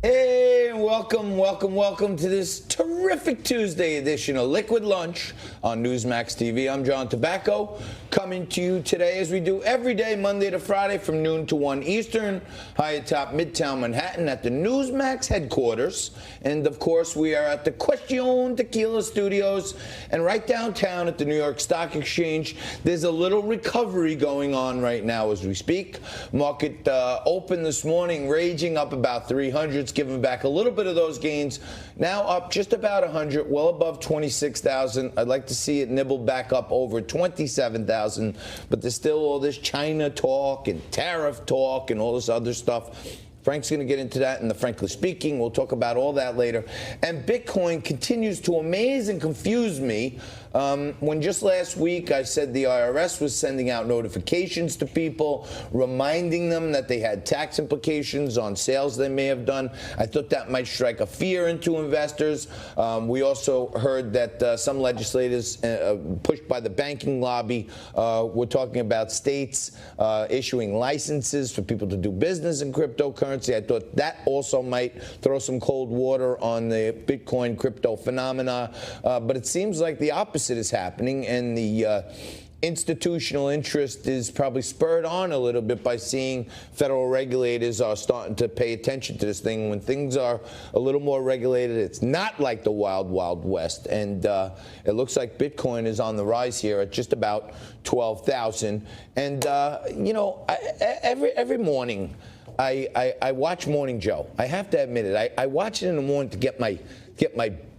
Hey, welcome to this terrific Tuesday edition of Liquid Lunch on Newsmax TV. I'm John Tobacco, coming to you today as we do every day, Monday to Friday from noon to 1 Eastern, high atop Midtown Manhattan at the Newsmax headquarters. And, of course, we are at the Question Tequila Studios. And right downtown at the New York Stock Exchange, there's a little recovery going on right now as we speak. Market opened this morning, raging up about 300. Giving back a little bit of those gains. Now up just about 100, well above 26,000. I'd like to see it nibble back up over 27,000, but there's still all this China talk and tariff talk and all this other stuff. Frank's going to get into that in the Frankly Speaking. We'll talk about all that later. And Bitcoin continues to amaze and confuse me. When just last week I said the IRS was sending out notifications to people, reminding them that they had tax implications on sales they may have done. I thought that might strike a fear into investors. We also heard that some legislators pushed by the banking lobby were talking about states issuing licenses for people to do business in cryptocurrency. I thought that also might throw some cold water on the Bitcoin crypto phenomena. But it seems like the opposite is happening, and the institutional interest is probably spurred on a little bit by seeing federal regulators are starting to pay attention to this thing. When things are a little more regulated, it's not like the wild, wild west. And it looks like Bitcoin is on the rise here at just about 12,000. And, you know, every morning I watch Morning Joe. I have to admit it. I watch it in the morning to get my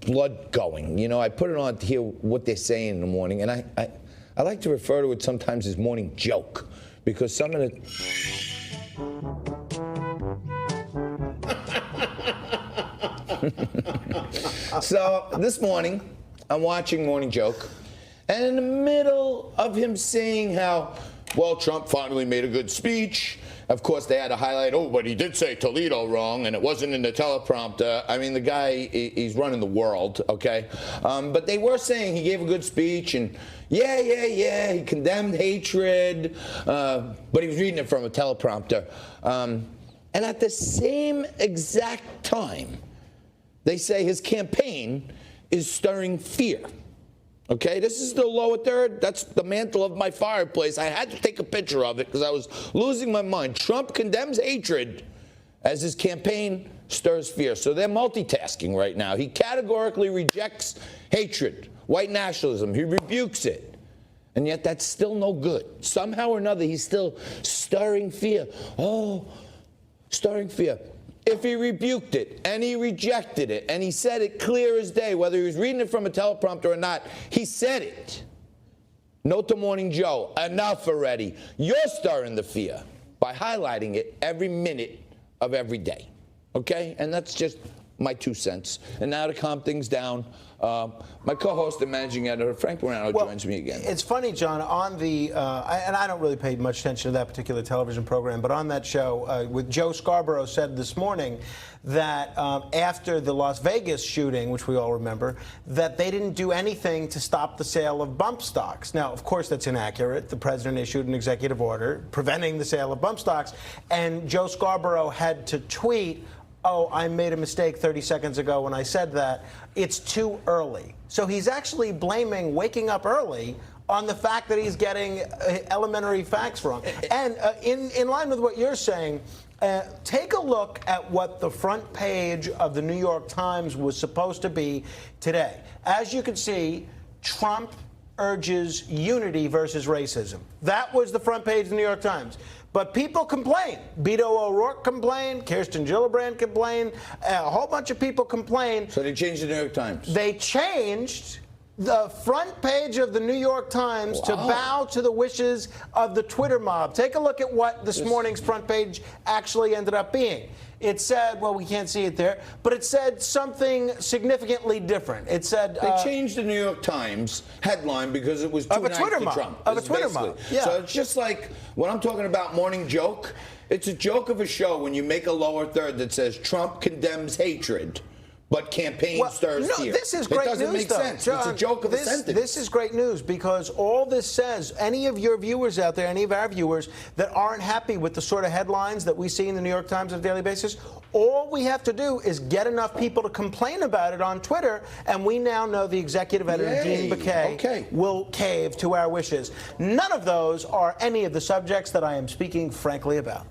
blood going. You know, I put it on to hear what they're saying in the morning, and I like to refer to it sometimes as morning joke, because some of the So this morning I'm watching Morning Joke, and in the middle of him saying how, well, Trump finally made a good speech. Of course, they had to highlight, oh, but he did say Toledo wrong, and it wasn't in the teleprompter. I mean, the guy, he's running the world, okay? But they were saying he gave a good speech, and yeah, he condemned hatred, but he was reading it from a teleprompter. And at the same exact time, they say his campaign is stirring fear. Okay, this is the lower third. That's the mantle of my fireplace. I had to take a picture of it because I was losing my mind. Trump condemns hatred as his campaign stirs fear. So they're multitasking right now. He categorically rejects hatred, white nationalism. He rebukes it. And yet that's still no good. Somehow or another, he's still stirring fear. Oh, stirring fear. If he rebuked it, and he rejected it, and he said it clear as day, whether he was reading it from a teleprompter or not, he said it. Note to Morning Joe, enough already. You're stirring the fear by highlighting it every minute of every day. Okay? And that's just my 2 cents. And now to calm things down, my co-host and managing editor, Frank Morano, joins me again. It's funny, John, on the, and I don't really pay much attention to that particular television program, but on that show, with Joe Scarborough said this morning that after the Las Vegas shooting, which we all remember, that they didn't do anything to stop the sale of bump stocks. Now, of course, that's inaccurate. The president issued an executive order preventing the sale of bump stocks, and Joe Scarborough had to tweet, oh, I made a mistake 30 seconds ago when I said that. It's too early. So he's actually blaming waking up early on the fact that he's getting elementary facts wrong. And in line with what you're saying, take a look at what the front page of the New York Times was supposed to be today. As you can see, Trump urges unity versus racism. That was the front page of the New York Times. But people complain. Beto O'Rourke complained. Kirsten Gillibrand complained. A whole bunch of people complained. So they changed the New York Times. They changed the front page of the New York Times to bow to the wishes of the Twitter mob. Take a look at what this morning's front page actually ended up being. It said, well, we can't see it there, but it said something significantly different. It said they changed the New York Times headline because it was too nice to Trump. Of a Twitter mob. Yeah. So it's just like when I'm talking about Morning Joke, it's a joke of a show when you make a lower third that says Trump condemns hatred, but campaign stirs fear. This is great news. It doesn't make sense. John, it's a joke of a sentence. This is great news because all this says, any of your viewers out there, any of our viewers that aren't happy with the sort of headlines that we see in the New York Times on a daily basis, all we have to do is get enough people to complain about it on Twitter, and we now know the executive editor, Dean Baquet, will cave to our wishes. None of those are any of the subjects that I am speaking frankly about.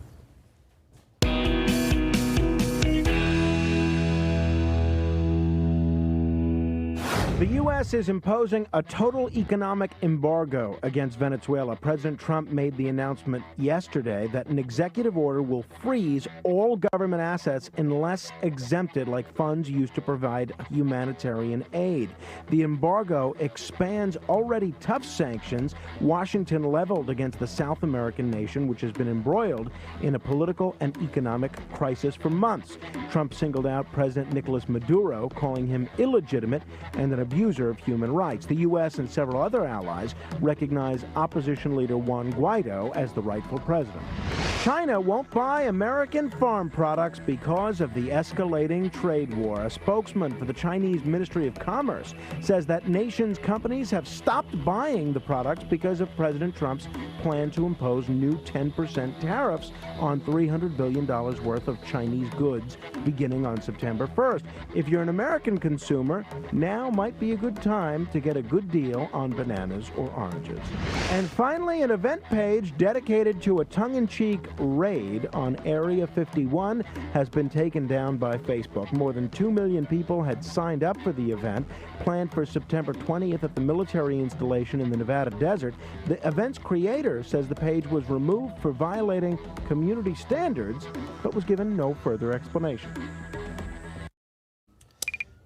The U.S. is imposing a total economic embargo against Venezuela. President Trump made the announcement yesterday that an executive order will freeze all government assets unless exempted, like funds used to provide humanitarian aid. The embargo expands already tough sanctions Washington leveled against the South American nation, which has been embroiled in a political and economic crisis for months. Trump singled out President Nicolas Maduro, calling him illegitimate and an abuser of human rights. The U.S. and several other allies recognize opposition leader Juan Guaido as the rightful president. China won't buy American farm products because of the escalating trade war. A spokesman for the Chinese Ministry of Commerce says that nation's companies have stopped buying the products because of President Trump's plan to impose new 10% tariffs on $300 billion worth of Chinese goods beginning on September 1st. If you're an American consumer, now might be a good time to get a good deal on bananas or oranges. And finally, an event page dedicated to a tongue-in-cheek raid on Area 51 has been taken down by Facebook. More than 2 million people had signed up for the event, planned for September 20th at the military installation in the Nevada desert. The event's creator says the page was removed for violating community standards, but was given no further explanation.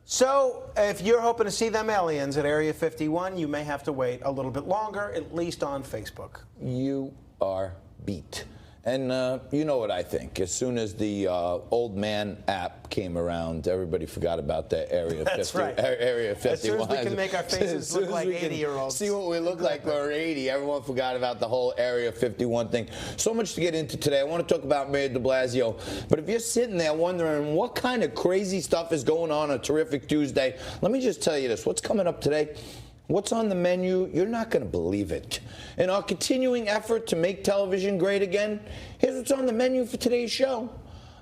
So, if you're hoping to see them aliens at Area 51, you may have to wait a little bit longer, at least on Facebook. You are beat. And you know what I think. As soon as the old man app came around, everybody forgot about that Area 50. That's right. Area 51. As soon as we can make our faces look like 80-year-olds. See what we look like when we're 80. Everyone forgot about the whole Area 51 thing. So much to get into today. I want to talk about Mayor de Blasio. But if you're sitting there wondering what kind of crazy stuff is going on a Terrific Tuesday, let me just tell you this. What's coming up today? What's on the menu? You're not going to believe it. In our continuing effort to make television great again, here's what's on the menu for today's show.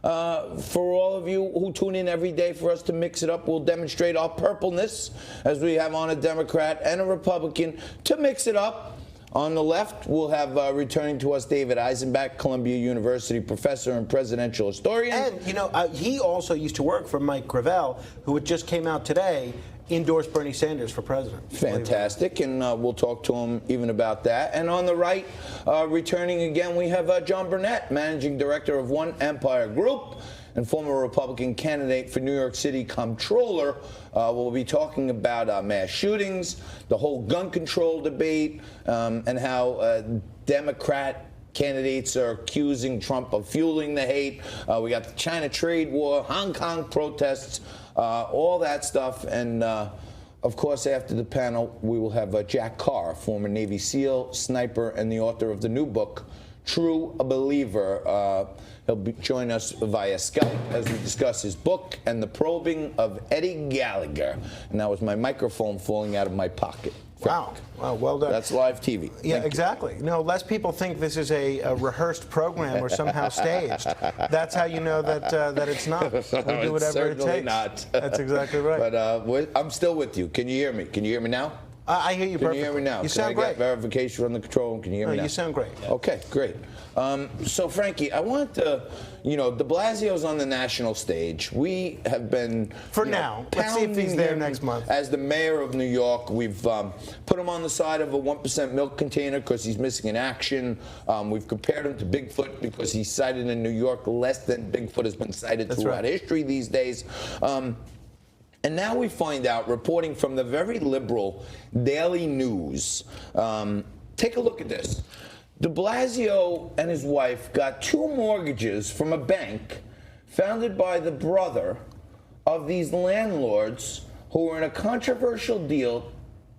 For all of you who tune in every day for us to mix it up, we'll demonstrate our purpleness as we have on a Democrat and a Republican to mix it up. On the left, we'll have returning to us David Eisenbach, Columbia University professor and presidential historian. And, you know, he also used to work for Mike Gravel, who just came out today, endorsed Bernie Sanders for president. Fantastic, and we'll talk to him even about that. And on the right, returning again, we have John Burnett, managing director of One Empire Group and former Republican candidate for New York City Comptroller. We'll be talking about mass shootings, the whole gun control debate, and how Democrat candidates are accusing Trump of fueling the hate. We got the China trade war, Hong Kong protests, all that stuff. And of course, after the panel, we will have Jack Carr, former Navy SEAL, sniper, and the author of the new book, True Believer. He'll join us via Skype as we discuss his book and the probing of Eddie Gallagher. And that was my microphone falling out of my pocket. Wow. Wow, well done. That's live TV. Yeah, exactly. No, less people think this is a rehearsed program or somehow staged. That's how you know that it's not. We'll do whatever it takes. Not. That's exactly right. But I'm still with you. Can you hear me? Can you hear me now? I hear you perfectly. Can you hear me now? You sound Can I great. get verification from the control room? Can you hear me now? You sound great. Okay, great. So, Frankie, I want to, de Blasio's on the national stage. We have been, for now, let's see if he's there next month. As the mayor of New York, we've put him on the side of a 1% milk container because he's missing in action. We've compared him to Bigfoot because he's cited in New York less than Bigfoot has been cited throughout history these days. And now we find out, reporting from the very liberal Daily News, take a look at this. De Blasio and his wife got 2 mortgages from a bank founded by the brother of these landlords who were in a controversial deal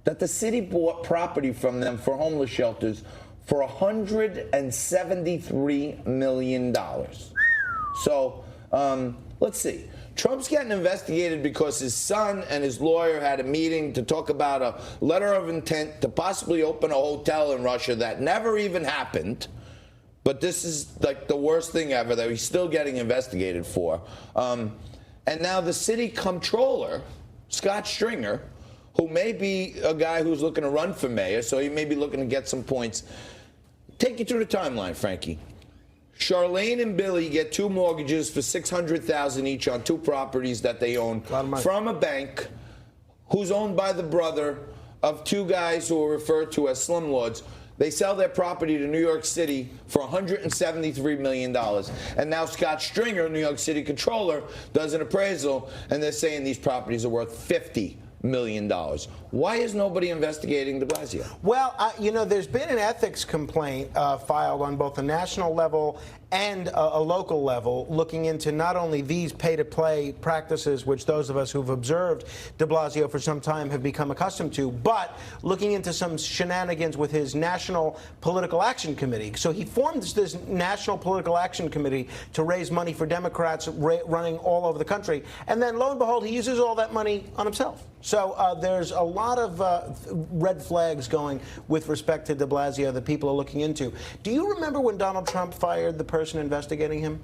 that the city bought property from them for homeless shelters for $173 million. So let's see. Trump's getting investigated because his son and his lawyer had a meeting to talk about a letter of intent to possibly open a hotel in Russia that never even happened. But this is like the worst thing ever that he's still getting investigated for. And now the city comptroller, Scott Stringer, who may be a guy who's looking to run for mayor, so he may be looking to get some points. Take you through the timeline, Frankie. Charlene and Billy get 2 mortgages for $600,000 each on 2 properties that they own from a bank who's owned by the brother of 2 guys who are referred to as slumlords. They sell their property to New York City for $173 million. And now Scott Stringer, New York City controller, does an appraisal, and they're saying these properties are worth $50 million. Why is nobody investigating de Blasio? Well, there's been an ethics complaint filed on both a national level and a local level, looking into not only these pay-to-play practices, which those of us who've observed de Blasio for some time have become accustomed to, but looking into some shenanigans with his National Political Action Committee. So he formed this National Political Action Committee to raise money for Democrats running all over the country. And then, lo and behold, he uses all that money on himself. So there's a lot of red flags going with respect to de Blasio that people are looking into. Do you remember when Donald Trump fired the person investigating him?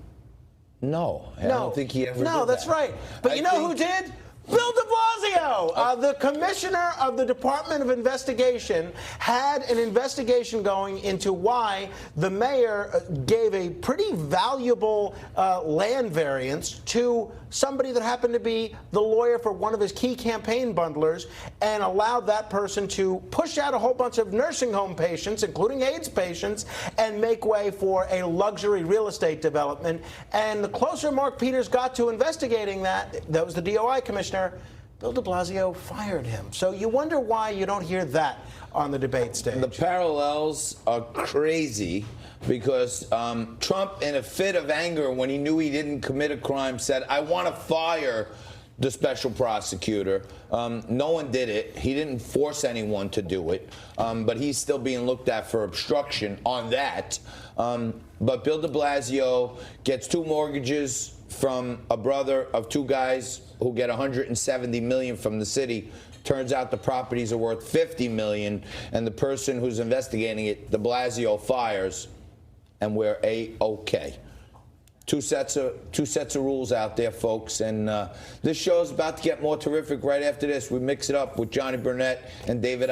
No, I don't think he ever did. No, that's right. But you know who did? Bill de Blasio, the commissioner of the Department of Investigation, had an investigation going into why the mayor gave a pretty valuable land variance to somebody that happened to be the lawyer for one of his key campaign bundlers, and allowed that person to push out a whole bunch of nursing home patients, including AIDS patients, and make way for a luxury real estate development. And the closer Mark Peters got to investigating that was the DOI commissioner, Bill de Blasio fired him. So you wonder why you don't hear that on the debate stage. The parallels are crazy because Trump, in a fit of anger when he knew he didn't commit a crime, said, I want to fire the special prosecutor. No one did it. He didn't force anyone to do it. But he's still being looked at for obstruction on that. But Bill de Blasio gets 2 mortgages from a brother of 2 guys who get $170 million from the city. Turns out the properties are worth $50 million, and the person who's investigating it, de Blasio, fires, and we're A-OK. Two sets of rules out there, folks, and this show is about to get more terrific right after this. We mix it up with Johnny Burnett and David